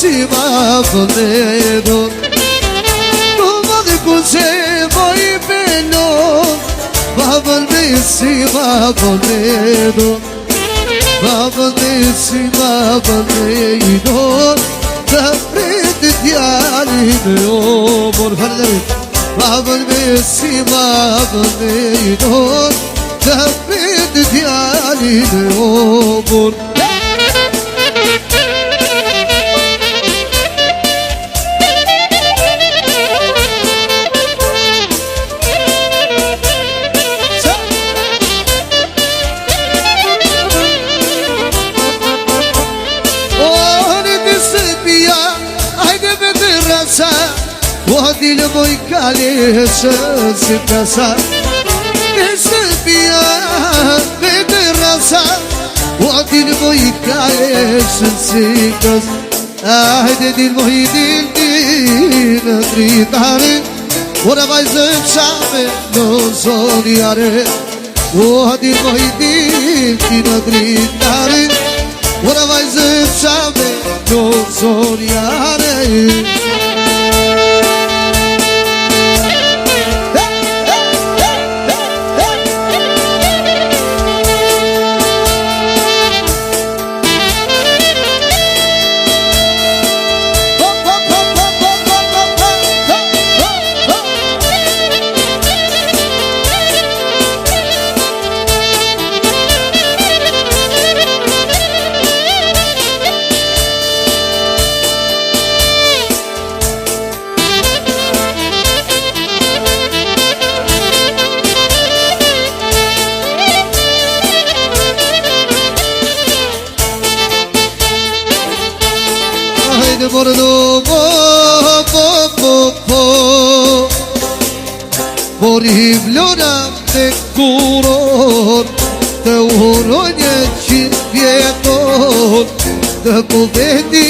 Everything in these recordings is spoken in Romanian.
si ma vëndedon Në madhe ku që moj belon Ma vënde si ma vëndedon Ma vënde si ma vëndedon Të pritë djalin e omor Ma vënde si ma vëndedon Të pritë djalin e omor وهدي لبوي كاليش سكسا نسبيا بدرسا وهدي لبوي كاليش سكس اهدي المهيدين دين تريداري ولا بايزم شامل نوزون ياري وهدي المهيدين دين تريداري ولا بايزم شامل نوزون ياري Mori vlora me kuron Të uronje qinë vjeton Të buveti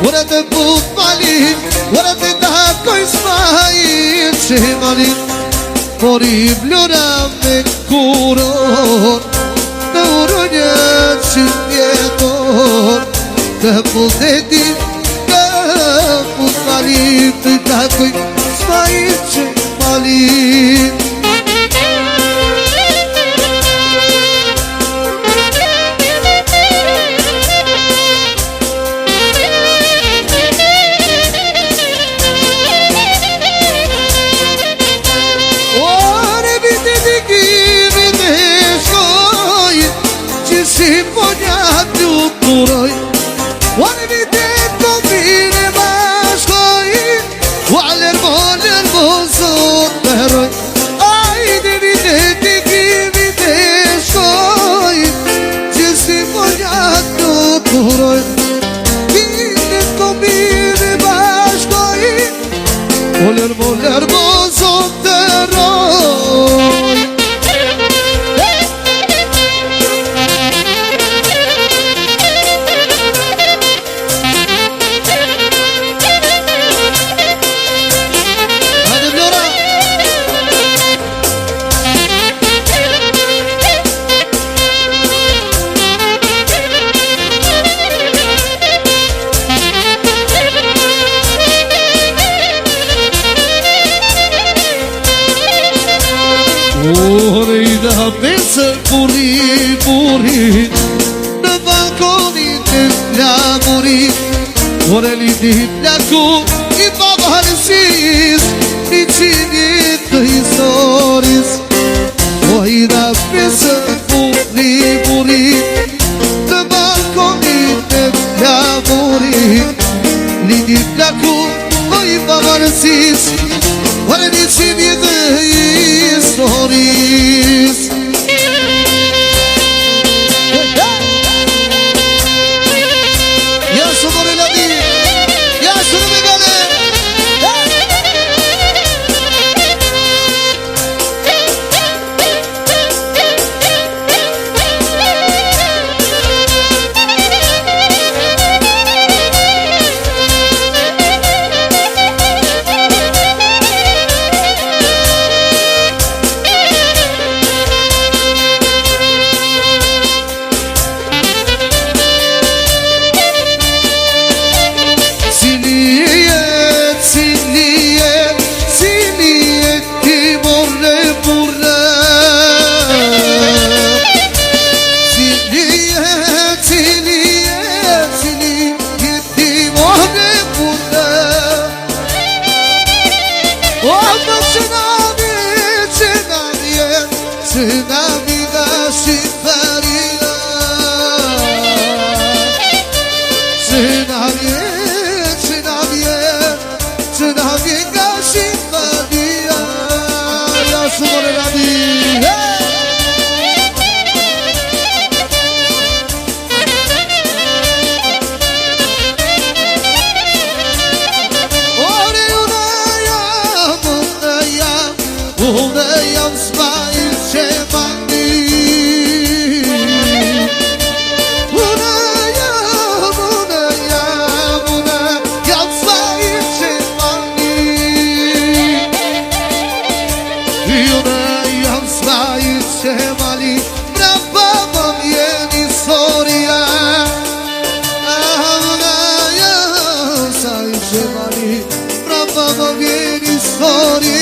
Ura të buf malin Ura të takoj smajin që malin Mori vlora me kuron Të uronje qinë vjeton Të buveti Të takoj smajin që malin Ore vite di kimi dhe shkoj Që si po nja t'ju kuroj Ore vite të mire bashkoj Waler moler mozot beroj Ajde vite ti kimi dhe shkoj Që si po nja t'ju kuroj Vite të mire bashkoj Waler moler mozot beroj Ore I da pesë burit Në balkonit e flamurit Ore lindi plaku I babarësis I qinit të historis O I da pesë burit Në balkonit e flamurit Lindi plaku O I babarësis Ore një qinit të historis Ja së mërë la di Ja së në me gane Sınavına şifariya Sınavına şifariya Ya Subhanallah Mali, brava mam jeni soria Ahuna ya sai mali, brava mam jeni soria